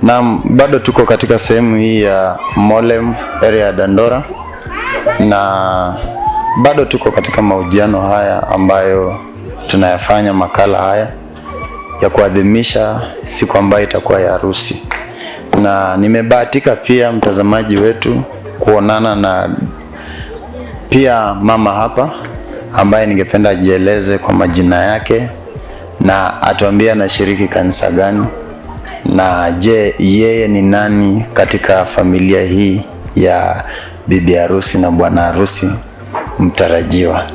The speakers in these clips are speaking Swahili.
Na bado tuko katika sehemu hii ya Molem area ya Dandora, na bado tuko katika mahojiano haya ambayo tunayafanya, makala haya ya kuadhimisha siku ambayo itakuwa ya harusi. Na nimebahatika pia, mtazamaji wetu, kuonana na pia mama hapa ambaye ningependa ajieleze kwa majina yake na atuambie anashiriki kanisa gani, na je, yeye ni nani katika familia hii ya bibi harusi na bwana harusi mtarajiwa.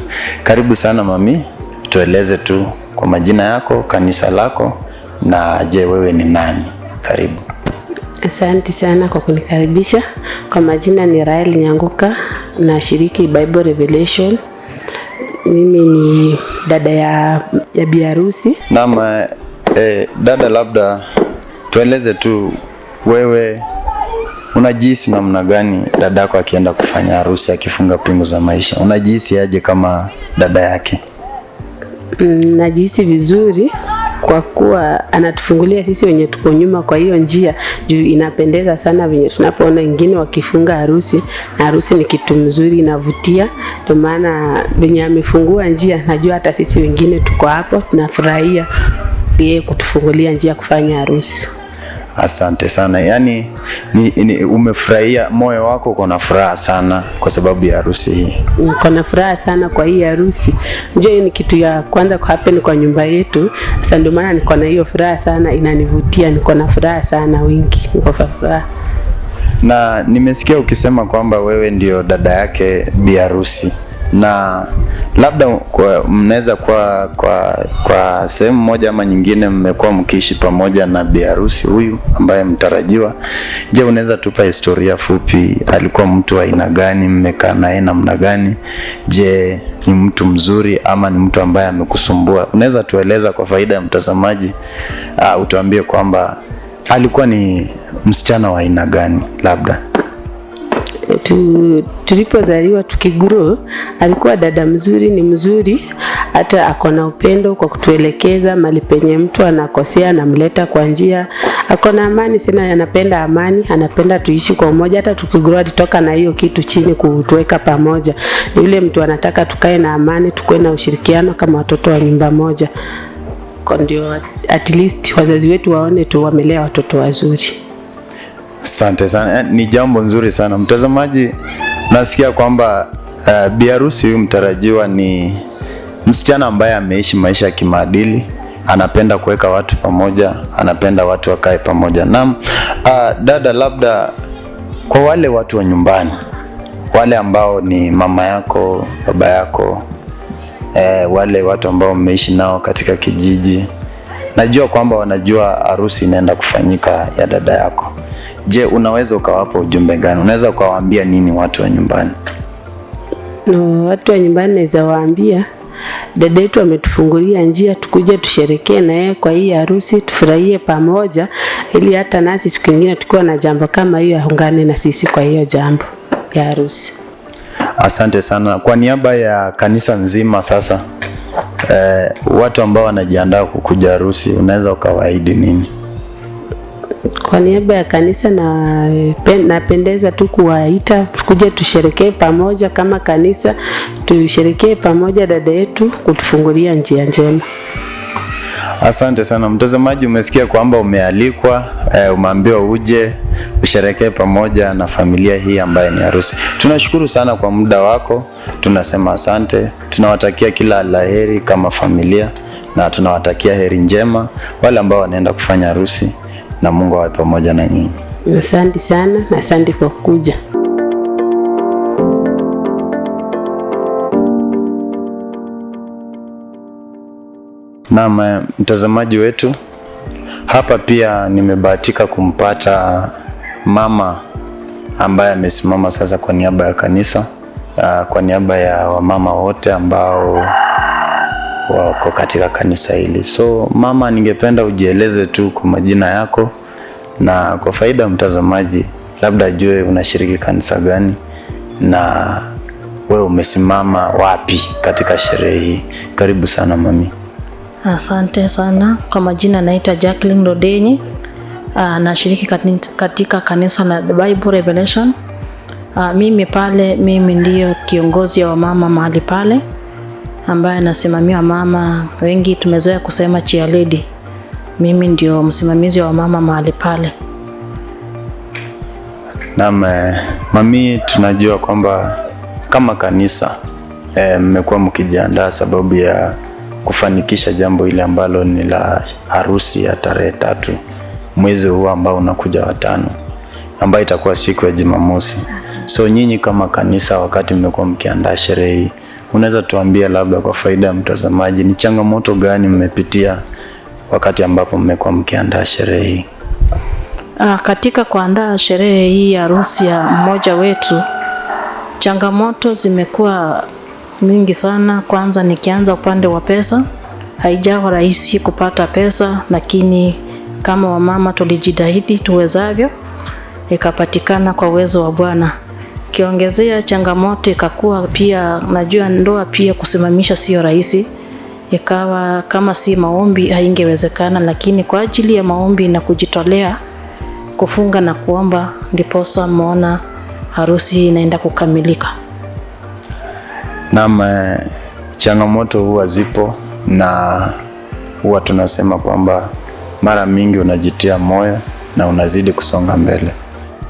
Karibu sana mami, tueleze tu kwa majina yako, kanisa lako, na je, wewe ni nani? Karibu. Asante sana kwa kunikaribisha. Kwa majina ni Rael Nyanguka, na shiriki Bible Revelation. Mimi ni dada ya bi harusi. Naam, dada, labda tueleze tu, wewe unajihisi namna gani dadako akienda kufanya harusi, akifunga pingu za maisha? Unajihisi aje kama dada yake? Najihisi vizuri kwa kuwa anatufungulia sisi wenye tuko nyuma kwa hiyo njia, juu inapendeza sana venye tunapoona wengine wakifunga harusi, na harusi ni kitu mzuri, inavutia. Ndio maana venye amefungua njia, najua hata sisi wengine tuko hapo tunafurahia yeye kutufungulia njia kufanya harusi. Asante sana. Yaani umefurahia, moyo wako uko na furaha sana kwa sababu ya harusi hii? Niko na furaha sana kwa hii harusi. Unajua ni kitu ya kwanza kwa happen kwa nyumba yetu. Sasa ndio maana niko na hiyo furaha sana, inanivutia. Niko na furaha sana wingi. Niko furaha. Na nimesikia ukisema kwamba wewe ndio dada yake bi harusi, na labda mnaweza kwa sehemu moja ama nyingine mmekuwa mkiishi pamoja na bi harusi huyu ambaye mtarajiwa. Je, unaweza tupa historia fupi? Alikuwa mtu wa aina gani? Mmekaa naye namna gani? Je, ni mtu mzuri ama ni mtu ambaye amekusumbua? Unaweza tueleza kwa faida ya mtazamaji, utuambie kwamba alikuwa ni msichana wa aina gani labda? Tulipozaliwa tukigrow, alikuwa dada mzuri, ni mzuri, hata ako na upendo kwa kutuelekeza mali penye mtu anakosea, anamleta kwa njia. Ako na amani sana, anapenda amani, anapenda tuishi kwa umoja. Hata tukigrow alitoka na hiyo kitu chini kutuweka pamoja. Ni yule mtu anataka tukae na amani, tukue na ushirikiano kama watoto wa nyumba moja. Kwa ndio at least wazazi wetu waone tu wamelea watoto wazuri. Asante sana. Ni jambo nzuri sana. Mtazamaji, nasikia kwamba bi harusi huyu mtarajiwa ni msichana ambaye ameishi maisha ya kimaadili, anapenda kuweka watu pamoja, anapenda watu wakae pamoja. Naam, dada, labda kwa wale watu wa nyumbani, wale ambao ni mama yako, baba yako, wale watu ambao mmeishi nao katika kijiji, najua kwamba wanajua harusi inaenda kufanyika ya dada yako. Je, unaweza ukawapa ujumbe gani? Unaweza ukawaambia nini watu wa nyumbani? Watu wa nyumbani naweza waambia dada yetu ametufungulia njia, tukuje tusherekee na yeye kwa hii harusi, tufurahie pamoja, ili hata nasi siku nyingine tukiwa na jambo kama hiyo aungane na sisi kwa hiyo jambo ya harusi. Asante sana. Kwa niaba ya kanisa nzima sasa, watu ambao wanajiandaa kukuja harusi, unaweza ukawaahidi nini? Kwa niaba ya kanisa napendeza tu kuwaita tukuje tusherekee pamoja kama kanisa, tusherekee pamoja dada yetu kutufungulia njia njema. Asante sana. Mtazamaji, umesikia kwamba umealikwa, umeambiwa uje usherekee pamoja na familia hii ambaye ni harusi. Tunashukuru sana kwa muda wako, tunasema asante. Tunawatakia kila laheri kama familia, na tunawatakia heri njema wale ambao wanaenda kufanya harusi, na Mungu awe pamoja na nyinyi. Asante sana, na asante kwa kuja. Naam, mtazamaji wetu, hapa pia nimebahatika kumpata mama ambaye amesimama sasa kwa niaba ya kanisa, kwa niaba ya wamama wote ambao wako katika kanisa hili. So mama, ningependa ujieleze tu kwa majina yako, na kwa faida ya mtazamaji labda ajue unashiriki kanisa gani na wewe umesimama wapi katika sherehe hii. Karibu sana mami. Asante sana. Kwa majina naitwa Jacqueline Rodenyi, nashiriki katika kanisa la The Bible Revelation. Mimi ndiyo kiongozi wa mama mahali pale, ambaye nasimamia mama, wengi tumezoea kusema chair lady. Mimi ndio msimamizi wa mama mahali pale. Naam, mami, tunajua kwamba kama kanisa mmekuwa mkijiandaa sababu ya kufanikisha jambo ile ambalo ni la harusi ya tarehe 3 mwezi huu ambao unakuja wa 5, ambayo itakuwa siku ya Jumamosi. So nyinyi kama kanisa, wakati mmekuwa mkiandaa sherehe hii, unaweza tuambia labda kwa faida ya mtazamaji, ni changamoto gani mmepitia wakati ambapo mmekuwa mkiandaa sherehe hii? Katika kuandaa sherehe hii ya harusi ya mmoja wetu, changamoto zimekuwa mingi sana. Kwanza nikianza upande wa pesa, haijawa rahisi kupata pesa, lakini kama wamama tulijitahidi tuwezavyo, ikapatikana kwa uwezo wa Bwana. Kiongezea changamoto ikakuwa pia, najua ndoa pia kusimamisha sio rahisi, ikawa kama si maombi haingewezekana, lakini kwa ajili ya maombi na kujitolea, kufunga na kuomba, ndiposa muona harusi hii inaenda kukamilika. Naam, changamoto huwa zipo, na huwa tunasema kwamba mara mingi unajitia moyo na unazidi kusonga mbele.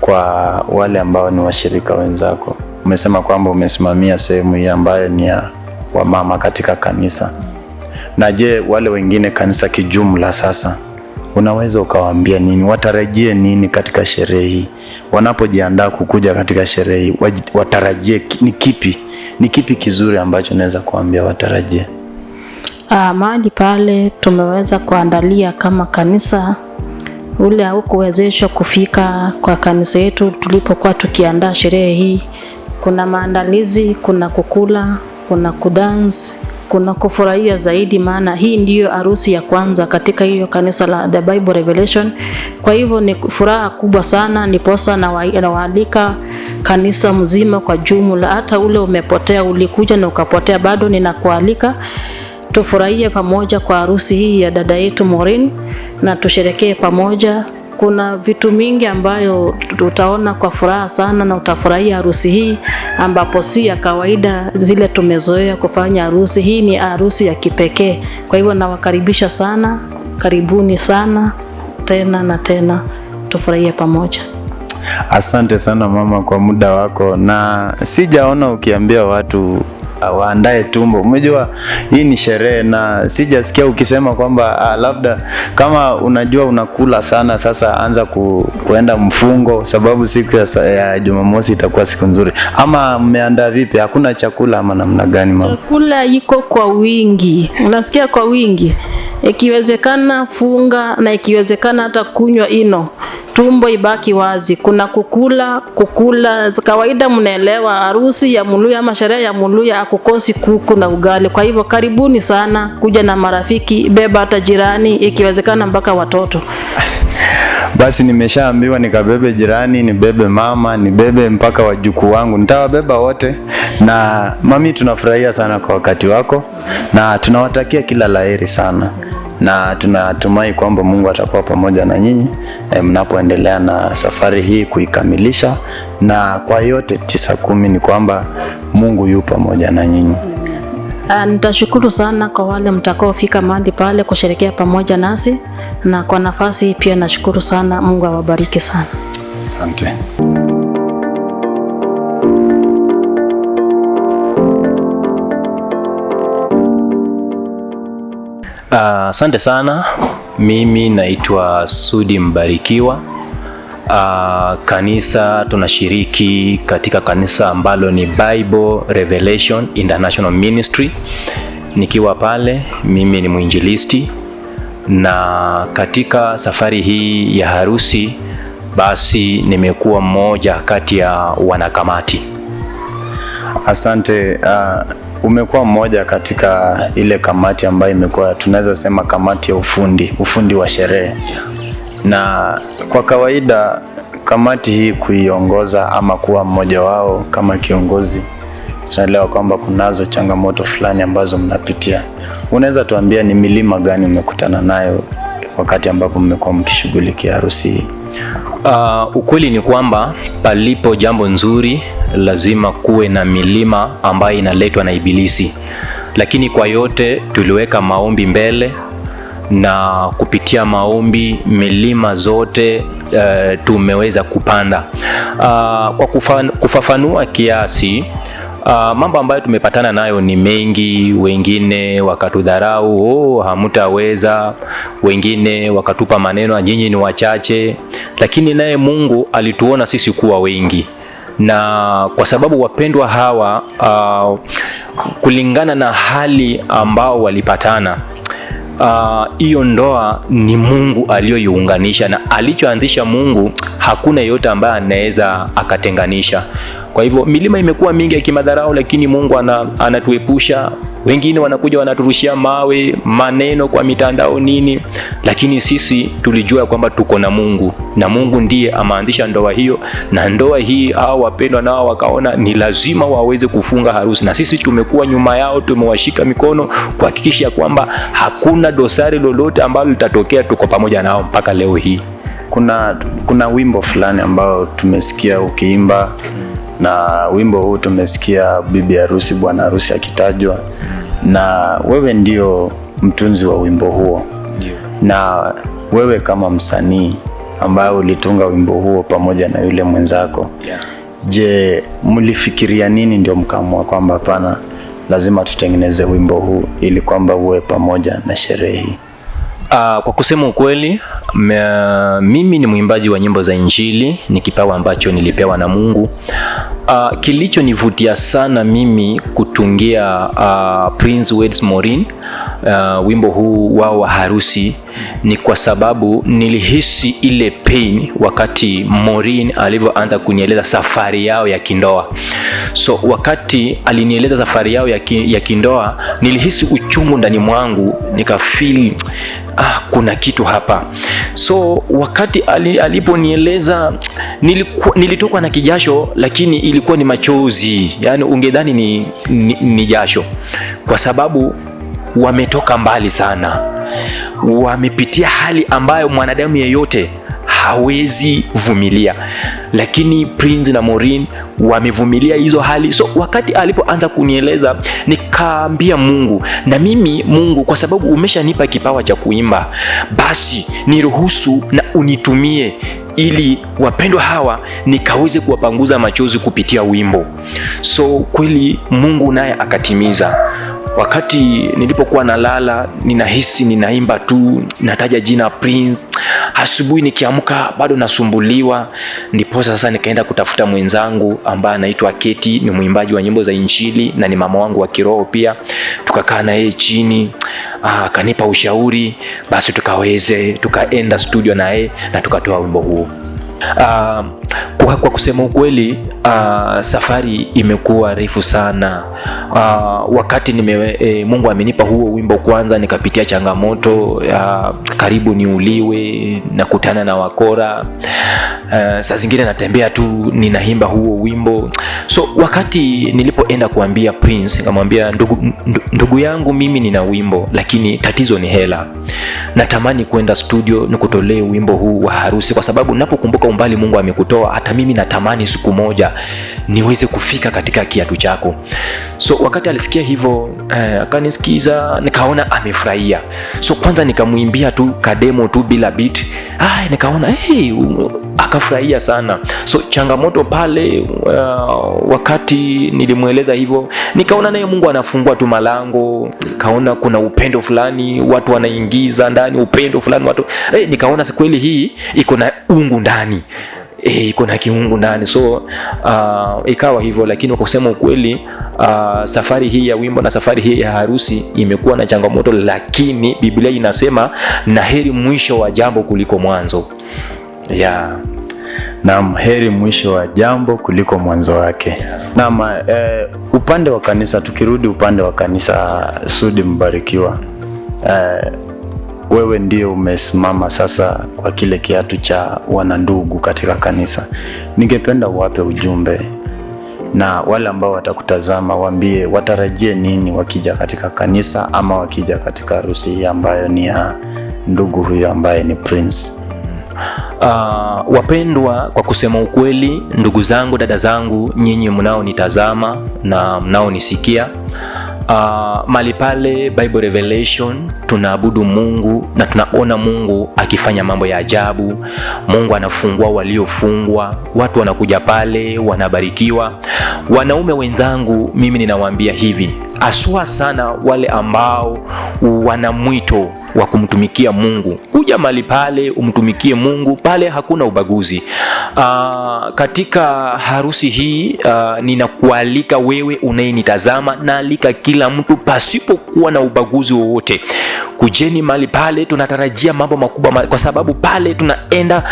Kwa wale ambao ni washirika wenzako, umesema kwamba umesimamia sehemu hii ambayo ni ya wamama katika kanisa. Na je, wale wengine kanisa kijumla sasa, unaweza ukawaambia nini? Watarajie nini katika sherehe hii? Wanapojiandaa kukuja katika sherehe hii, watarajie ni kipi kizuri ambacho naweza kuambia watarajie? Mahali pale tumeweza kuandalia kama kanisa, ule haukuwezeshwa kufika kwa kanisa yetu tulipokuwa tukiandaa sherehe hii. Kuna maandalizi, kuna kukula, kuna kudance, kuna kufurahia zaidi, maana hii ndiyo harusi ya kwanza katika hiyo kanisa la The Bible Revelation. Kwa hivyo ni furaha kubwa sana, niposa na waalika kanisa mzima kwa jumla. Hata ule umepotea, ulikuja na ukapotea, bado ninakualika tufurahie pamoja kwa harusi hii ya dada yetu Maureen, na tusherekee pamoja. Kuna vitu mingi ambayo utaona kwa furaha sana, na utafurahia harusi hii ambapo si ya kawaida zile tumezoea kufanya harusi. Hii ni harusi ya kipekee. Kwa hivyo nawakaribisha sana, karibuni sana tena na tena, tufurahie pamoja. Asante sana mama kwa muda wako, na sijaona ukiambia watu waandae tumbo. Umejua hii ni sherehe, na sijasikia ukisema kwamba labda kama unajua unakula sana, sasa anza kuenda mfungo, sababu siku ya Jumamosi itakuwa siku nzuri. Ama mmeandaa vipi? Hakuna chakula ama namna gani mama? Chakula iko kwa wingi, unasikia, kwa wingi. Ikiwezekana funga, na ikiwezekana hata kunywa tumbo ibaki wazi. Kuna kukula kawaida, mnaelewa harusi ya Muluya ama sherehe ya Muluya akukosi kuku na ugali. Kwa hivyo karibuni sana, kuja na marafiki, beba hata jirani, ikiwezekana mpaka watoto. Basi nimeshaambiwa nikabebe jirani, nibebe mama, nibebe mpaka wajukuu wangu, nitawabeba wote. Na mami, tunafurahia sana kwa wakati wako, na tunawatakia kila laheri sana, na tunatumai kwamba Mungu atakuwa pamoja na nyinyi mnapoendelea na safari hii kuikamilisha, na kwa yote 9-10 ni kwamba Mungu yu pamoja na nyinyi. Nitashukuru sana kwa wale mtakaofika mahali pale kusherehekea pamoja nasi, na kwa nafasi hii pia nashukuru sana. Mungu awabariki sana. Asante. Asante sana. Mimi naitwa Sudi Mbarikiwa. Kanisa tunashiriki katika kanisa ambalo ni Bible Revelation International Ministry. Nikiwa pale, mimi ni mwinjilisti, na katika safari hii ya harusi basi nimekuwa mmoja kati ya wanakamati. Asante. Umekuwa mmoja katika ile kamati ambayo imekuwa, tunaweza sema, kamati ya ufundi wa sherehe. Na kwa kawaida kamati hii kuiongoza ama kuwa mmoja wao kama kiongozi, tunaelewa kwamba kunazo changamoto fulani ambazo mnapitia. Unaweza tuambia ni milima gani umekutana nayo wakati ambapo mmekuwa mkishughulikia harusi hii? Ukweli ni kwamba palipo jambo nzuri lazima kuwe na milima ambayo inaletwa na Ibilisi, lakini kwa yote tuliweka maombi mbele, na kupitia maombi milima zote tumeweza kupanda. Kwa kufafanua kiasi, mambo ambayo tumepatana nayo ni mengi. Wengine wakatudharau, hamutaweza. Wengine wakatupa maneno, nyinyi ni wachache. Lakini naye Mungu alituona sisi kuwa wengi, na kwa sababu wapendwa hawa kulingana na hali ambao walipatana, hiyo ndoa ni Mungu aliyoiunganisha, na alichoanzisha Mungu hakuna yeyote ambaye anaweza akatenganisha. Kwa hivyo milima imekuwa mingi ya kimadharau, lakini Mungu anatuepusha. Wengine wanakuja wanaturushia mawe, maneno kwa mitandao nini, lakini sisi tulijua kwamba tuko na Mungu, na Mungu ndiye ameanzisha ndoa hiyo. Na ndoa hii hao wapendwa nao wakaona ni lazima waweze kufunga harusi, na sisi tumekuwa nyuma yao, tumewashika mikono kuhakikisha kwamba hakuna dosari lolote ambalo litatokea. Tuko pamoja nao mpaka leo hii. Kuna wimbo fulani ambao tumesikia ukiimba, na wimbo huu tumesikia bibi harusi, bwana harusi akitajwa, na wewe ndio mtunzi wa wimbo huo. Na wewe kama msanii ambaye ulitunga wimbo huo pamoja na yule mwenzako, je, mlifikiria nini ndio mkaamua kwamba hapana, lazima tutengeneze wimbo huu ili kwamba uwe pamoja na sherehe hii? Kwa kusema ukweli, mimi ni mwimbaji wa nyimbo za Injili, ni kipawa ambacho nilipewa na Mungu. Kilichonivutia sana mimi kutungia Prince Weds Morin wimbo huu wao wa harusi ni kwa sababu nilihisi ile pain wakati Morin alivyoanza kunieleza safari yao ya kindoa. So wakati alinieleza safari yao ya kindoa, nilihisi uchungu ndani mwangu, nikafeel kuna kitu hapa. So wakati aliponieleza nilitokwa na kijasho, lakini ilikuwa ni machozi, yani ungedhani ni jasho, kwa sababu wametoka mbali sana, wamepitia hali ambayo mwanadamu yeyote hawezi vumilia, lakini Prince na Morin wamevumilia hizo hali. So wakati alipoanza kunieleza, nikaambia Mungu, na mimi Mungu, kwa sababu umeshanipa kipawa cha kuimba, basi niruhusu na unitumie ili wapendwa hawa nikaweze kuwapanguza machozi kupitia wimbo. So kweli Mungu naye akatimiza. Wakati nilipokuwa nalala, ninahisi ninaimba tu, nataja jina Prince. Asubuhi nikiamka bado nasumbuliwa, ndipo sasa nikaenda kutafuta mwenzangu ambaye anaitwa Keti, ni mwimbaji wa nyimbo za Injili na ni mama wangu wa kiroho pia. Tukakaa na yeye chini, akanipa ushauri, basi tukaenda studio na yeye na tukatoa wimbo huo. Kwa kusema ukweli, safari imekuwa refu sana. Wakati Mungu amenipa huo wimbo, kwanza nikapitia changamoto, karibu niuliwe, nakutana na wakora, saa zingine natembea tu ninaimba huo wimbo. So wakati nilipoenda kuambia Prince, nikamwambia ndugu yangu, mimi nina wimbo, lakini tatizo ni hela. Natamani kwenda studio nikutolee wimbo huu wa harusi, kwa sababu napokumbuka umbali Mungu amekutoa, hata mimi natamani siku moja niweze kufika katika kiatu chako. So wakati alisikia hivyo, akanisikiza, nikaona amefurahia. So kwanza nikamuimbia tu kademo tu bila beat. Nikaona akafurahia sana. So changamoto pale, wakati nilimueleza hivyo, nikaona naye Mungu anafungua tu malango. Nikaona kuna upendo fulani watu wanaingiza ndani, upendo fulani watu, nikaona kweli hii iko na ungu ndani, iko na kiungu ndani. So ikawa hivyo. Lakini kwa kusema ukweli, safari hii ya wimbo na safari hii ya harusi imekuwa na changamoto, lakini Biblia inasema na heri mwisho wa jambo kuliko mwanzo. Naam, heri mwisho wa jambo kuliko mwanzo wake. Naam, upande wa kanisa, tukirudi upande wa kanisa, Sudi Mbarikiwa, wewe ndio umesimama sasa kwa kile kiatu cha wanandugu katika kanisa. Ningependa uwape ujumbe, na wale ambao watakutazama waambie watarajie nini wakija katika kanisa ama wakija katika harusi hii ambayo ni ya ndugu huyo ambaye ni Prince? Wapendwa, kwa kusema ukweli, ndugu zangu, dada zangu, nyinyi mnaonitazama na mnaonisikia, mali pale Bible Revelation tunaabudu Mungu na tunaona Mungu akifanya mambo ya ajabu. Mungu anafungua waliofungwa, watu wanakuja pale wanabarikiwa. Wanaume wenzangu, mimi ninawaambia hivi, aswa sana wale ambao wana mwito wa kumtumikia Mungu, kuja mali pale umtumikie Mungu. Pale hakuna ubaguzi. Katika harusi hii ninakualika wewe unayenitazama, naalika kila mtu pasipokuwa na ubaguzi wowote. Kujeni mali pale, tunatarajia mambo makubwa kwa sababu pale tunaenda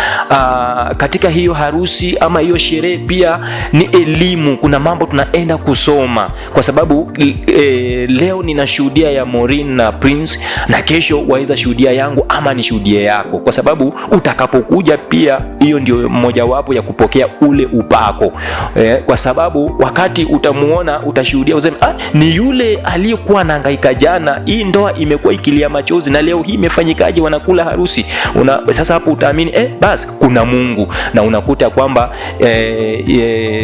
katika hiyo harusi ama hiyo sherehe pia ni elimu. Kuna mambo tunaenda kusoma kwa sababu leo ninashuhudia ya Maureen na Prince, na kesho waweza shuhudia yangu ama ni shuhudia yako, kwa sababu utakapokuja pia hiyo ndio mojawapo ya kupokea ule upako. Kwa sababu wakati utamuona utashuhudia useme, ni yule aliyekuwa anahangaika jana, hii ndoa imekuwa ikilia machozi na leo hii imefanyikaje, wanakula harusi. Sasa hapo utaamini basi kuna Mungu, na unakuta kwamba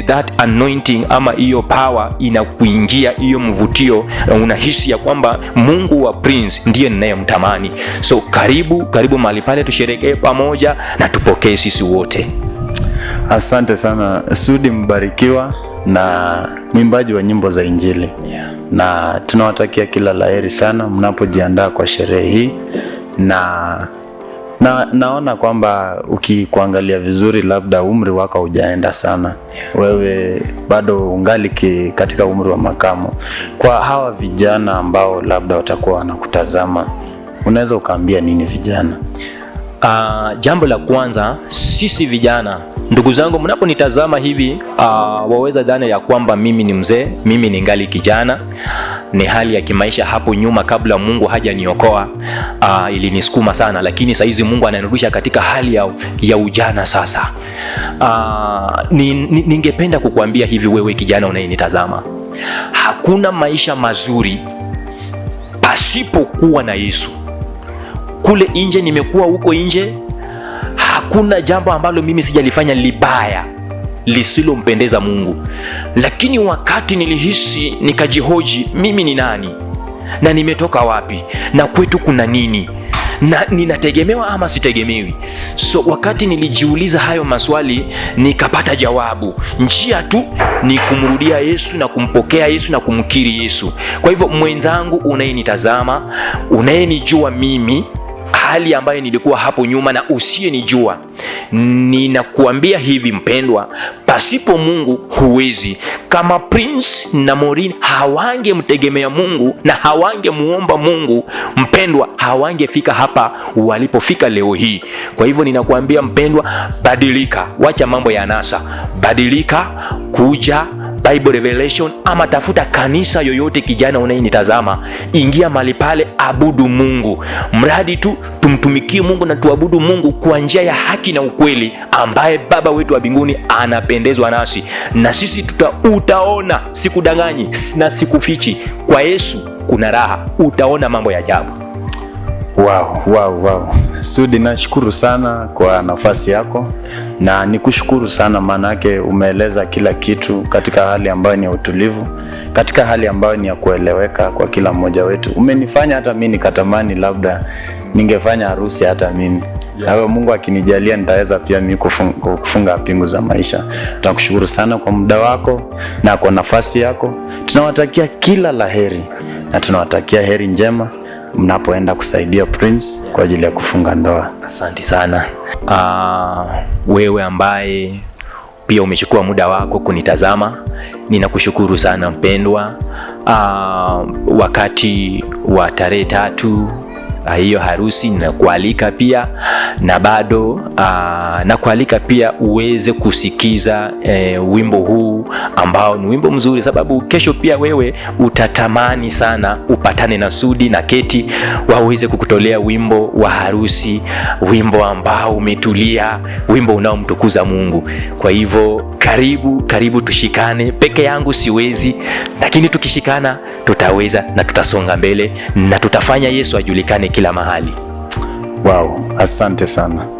that anointing ama hiyo power inakuingia, hiyo mvutio, unahisi ya kwamba Mungu wa Prince ndiye ninayemtamani. So karibu mahali pale, tusherekee pamoja na tupokee sisi wote. Asante sana Sudi, mbarikiwa na mwimbaji wa nyimbo za Injili. Na tunawatakia kila laheri sana mnapojiandaa kwa sherehe hii, na naona kwamba ukikuangalia vizuri, labda umri wako hujaenda sana. Wewe bado ungali katika umri wa makamo. Kwa hawa vijana ambao labda watakuwa wanakutazama, unaweza ukaambia nini vijana? Jambo la kwanza, sisi vijana, ndugu zangu, mnaponitazama hivi, waweza dhani ya kwamba mimi ni mzee. Mimi ni ngali kijana. Ni hali ya kimaisha hapo nyuma, kabla Mungu hajaniokoa, ilinisukuma sana, lakini sasa hizi Mungu ananirudisha katika hali ya ujana sasa. Ningependa kukuambia hivi, wewe kijana unayenitazama, hakuna maisha mazuri pasipokuwa na Yesu. Kule nje, nimekuwa huko nje, hakuna jambo ambalo mimi sijalifanya libaya lisilompendeza Mungu. Lakini wakati nilihisi, nikajihoji, mimi ni nani na nimetoka wapi na kwetu kuna nini, na ninategemewa ama sitegemewi? So wakati nilijiuliza hayo maswali, nikapata jawabu. Njia tu ni kumrudia Yesu na kumpokea Yesu na kumkiri Yesu. Kwa hivyo mwenzangu unayenitazama, unayenijua mimi hali ambayo nilikuwa hapo nyuma na usiyenijua, ninakuambia hivi mpendwa, pasipo Mungu huwezi. Kama Prince na Maureen hawangemtegemea Mungu na hawangemuomba Mungu, mpendwa, hawangefika hapa walipofika leo hii. Kwa hivyo ninakuambia mpendwa, badilika, wacha mambo ya anasa, badilika, kuja Bible Revelation ama tafuta kanisa yoyote. Kijana unayenitazama, ingia mahali pale, abudu Mungu. Mradi tu tumtumikie Mungu na tuabudu Mungu kwa njia ya haki na ukweli, ambaye Baba wetu wa mbinguni anapendezwa nasi. Na sisi utaona, sikudanganyi na sikufichi, kwa Yesu kuna raha, utaona mambo ya ajabu. Wow. Sudi, nashukuru sana kwa nafasi yako, na nikushukuru sana manake umeeleza kila kitu katika hali ambayo ni ya utulivu, katika hali ambayo ni ya kueleweka kwa kila mmoja wetu. Umenifanya hata mimi nikatamani labda ningefanya harusi hata mimi. Na Mungu akinijalia nitaweza pia mimi kufunga pingu za maisha. Tunakushukuru sana kwa muda wako na kwa nafasi yako. Tunawatakia kila laheri na tunawatakia heri njema mnapoenda kusaidia Prince kwa ajili ya kufunga ndoa. Asante sana. Wewe ambaye pia umechukua muda wako kunitazama, ninakushukuru sana mpendwa. Wakati wa tarehe 3 hiyo harusi, ninakualika pia, na bado nakualika pia uweze kusikiza wimbo huu ambao ni wimbo mzuri, sababu kesho pia wewe utatamani sana upatane na Sudi na Keti waweze kukutolea wimbo wa harusi, wimbo ambao umetulia, wimbo unaomtukuza Mungu. Kwa hivyo karibu tushikane. Peke yangu siwezi, lakini tukishikana tutaweza na tutasonga mbele na tutafanya Yesu ajulikane kila mahali. Wow, asante sana.